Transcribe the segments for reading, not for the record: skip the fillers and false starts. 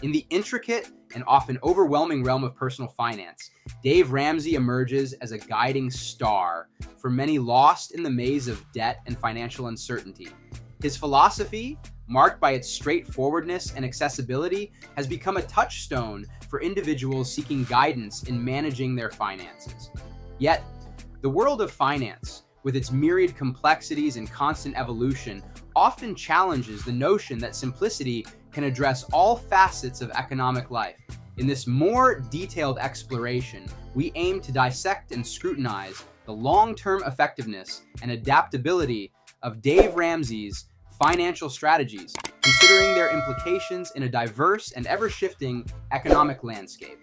In the intricate and often overwhelming realm of personal finance, Dave Ramsey emerges as a guiding star for many lost in the maze of debt and financial uncertainty. His philosophy, marked by its straightforwardness and accessibility, has become a touchstone for individuals seeking guidance in managing their finances. Yet, the world of finance, with its myriad complexities and constant evolution, often challenges the notion that simplicity can address all facets of economic life. In this more detailed exploration, we aim to dissect and scrutinize the long-term effectiveness and adaptability of Dave Ramsey's financial strategies, considering their implications in a diverse and ever-shifting economic landscape.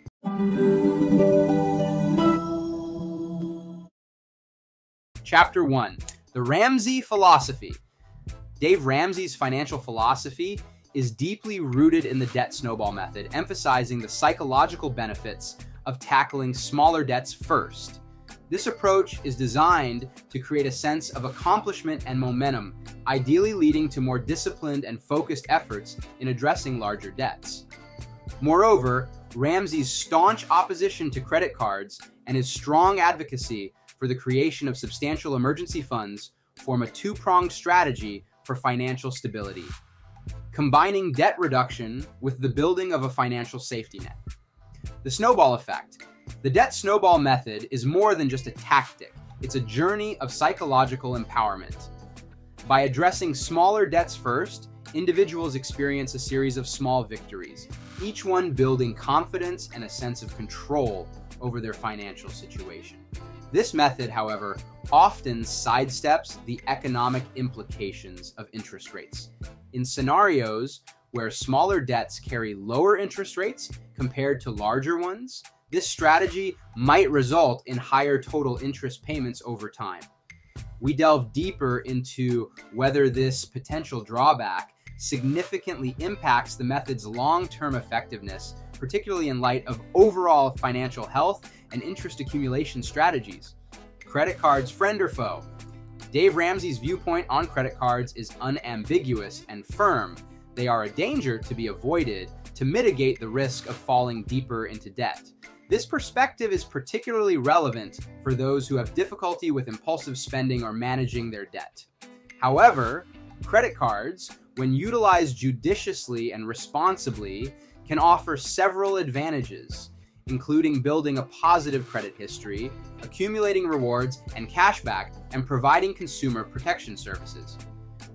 Chapter 1. The Ramsey Philosophy. Dave Ramsey's financial philosophy is deeply rooted in the debt snowball method, emphasizing the psychological benefits of tackling smaller debts first. This approach is designed to create a sense of accomplishment and momentum, ideally leading to more disciplined and focused efforts in addressing larger debts. Moreover, Ramsey's staunch opposition to credit cards and his strong advocacy for the creation of substantial emergency funds form a two-pronged strategy for financial stability, combining debt reduction with the building of a financial safety net. The Snowball Effect. The debt snowball method is more than just a tactic. It's a journey of psychological empowerment. By addressing smaller debts first, individuals experience a series of small victories, each one building confidence and a sense of control over their financial situation. This method, however, often sidesteps the economic implications of interest rates. In scenarios where smaller debts carry lower interest rates compared to larger ones, this strategy might result in higher total interest payments over time. We delve deeper into whether this potential drawback significantly impacts the method's long-term effectiveness, particularly in light of overall financial health and interest accumulation strategies. Credit cards, friend or foe? Dave Ramsey's viewpoint on credit cards is unambiguous and firm. They are a danger to be avoided to mitigate the risk of falling deeper into debt. This perspective is particularly relevant for those who have difficulty with impulsive spending or managing their debt. However, credit cards, when utilized judiciously and responsibly, can offer several advantages, including building a positive credit history, accumulating rewards and cashback, and providing consumer protection services.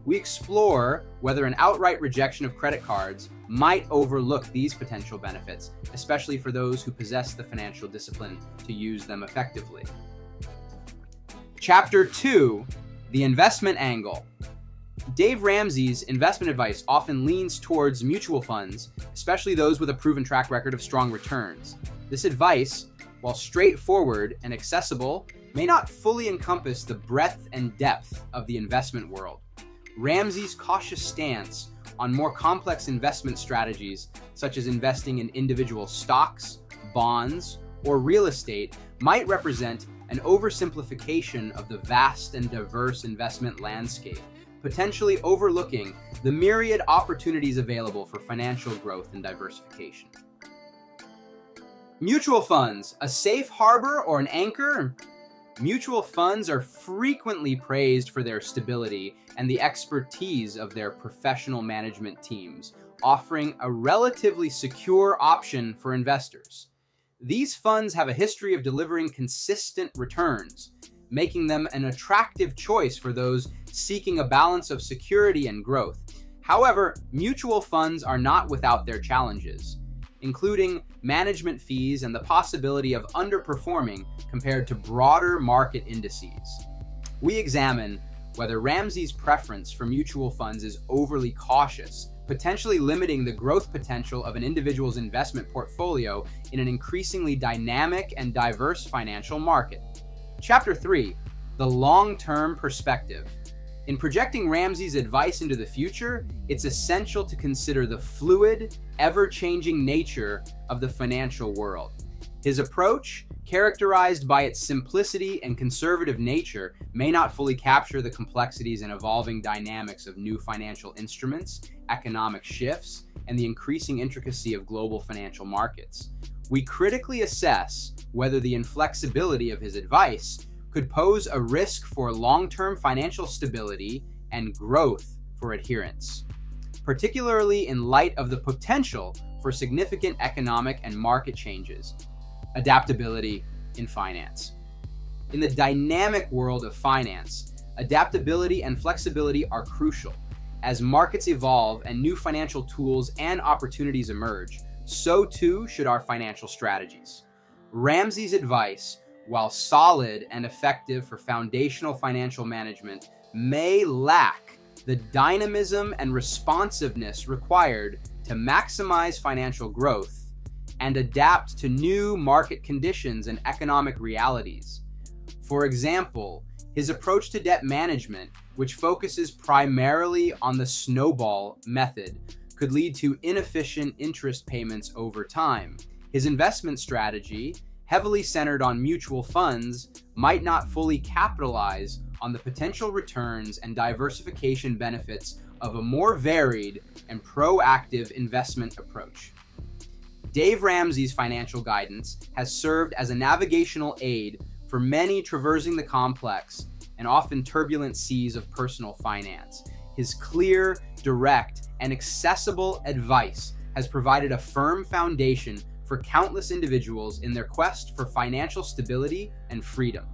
We explore whether an outright rejection of credit cards might overlook these potential benefits, especially for those who possess the financial discipline to use them effectively. Chapter 2. The Investment Angle. Dave Ramsey's investment advice often leans towards mutual funds, especially those with a proven track record of strong returns. This advice, while straightforward and accessible, may not fully encompass the breadth and depth of the investment world. Ramsey's cautious stance on more complex investment strategies, such as investing in individual stocks, bonds, or real estate, might represent an oversimplification of the vast and diverse investment landscape, potentially overlooking the myriad opportunities available for financial growth and diversification. Mutual funds, a safe harbor or an anchor? Mutual funds are frequently praised for their stability and the expertise of their professional management teams, offering a relatively secure option for investors. These funds have a history of delivering consistent returns, making them an attractive choice for those seeking a balance of security and growth. However, mutual funds are not without their challenges, including management fees and the possibility of underperforming compared to broader market indices. We examine whether Ramsey's preference for mutual funds is overly cautious, potentially limiting the growth potential of an individual's investment portfolio in an increasingly dynamic and diverse financial market. Chapter 3. The Long-Term Perspective. In projecting Ramsey's advice into the future, it's essential to consider the fluid, ever-changing nature of the financial world. His approach, characterized by its simplicity and conservative nature, may not fully capture the complexities and evolving dynamics of new financial instruments, economic shifts, and the increasing intricacy of global financial markets. We critically assess whether the inflexibility of his advice could pose a risk for long-term financial stability and growth for adherents, particularly in light of the potential for significant economic and market changes. Adaptability in finance. In the dynamic world of finance, adaptability and flexibility are crucial. As markets evolve and new financial tools and opportunities emerge, so too should our financial strategies. Ramsey's advice, while solid and effective for foundational financial management, may lack the dynamism and responsiveness required to maximize financial growth and adapt to new market conditions and economic realities. For example, his approach to debt management, which focuses primarily on the snowball method, could lead to inefficient interest payments over time. His investment strategy, heavily centered on mutual funds, might not fully capitalize on the potential returns and diversification benefits of a more varied and proactive investment approach. Dave Ramsey's financial guidance has served as a navigational aid for many traversing the complex and often turbulent seas of personal finance. His clear, direct, and accessible advice has provided a firm foundation for countless individuals in their quest for financial stability and freedom.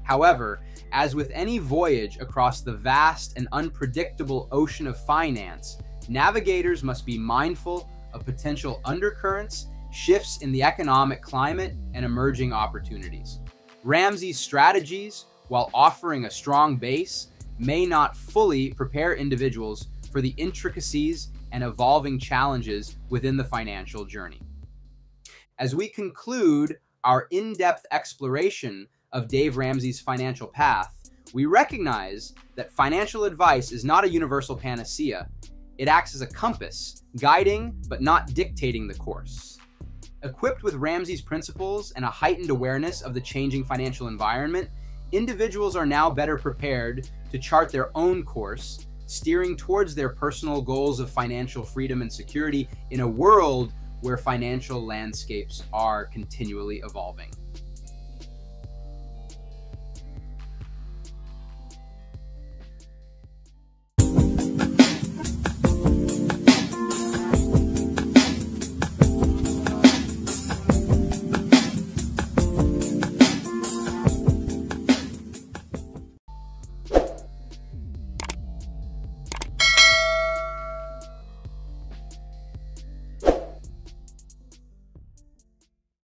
However, as with any voyage across the vast and unpredictable ocean of finance, navigators must be mindful of potential undercurrents, shifts in the economic climate, and emerging opportunities. Ramsey's strategies, while offering a strong base, may not fully prepare individuals for the intricacies and evolving challenges within the financial journey. As we conclude our in-depth exploration of Dave Ramsey's financial path, we recognize that financial advice is not a universal panacea. It acts as a compass, guiding but not dictating the course. Equipped with Ramsey's principles and a heightened awareness of the changing financial environment, individuals are now better prepared to chart their own course, steering towards their personal goals of financial freedom and security in a world where financial landscapes are continually evolving.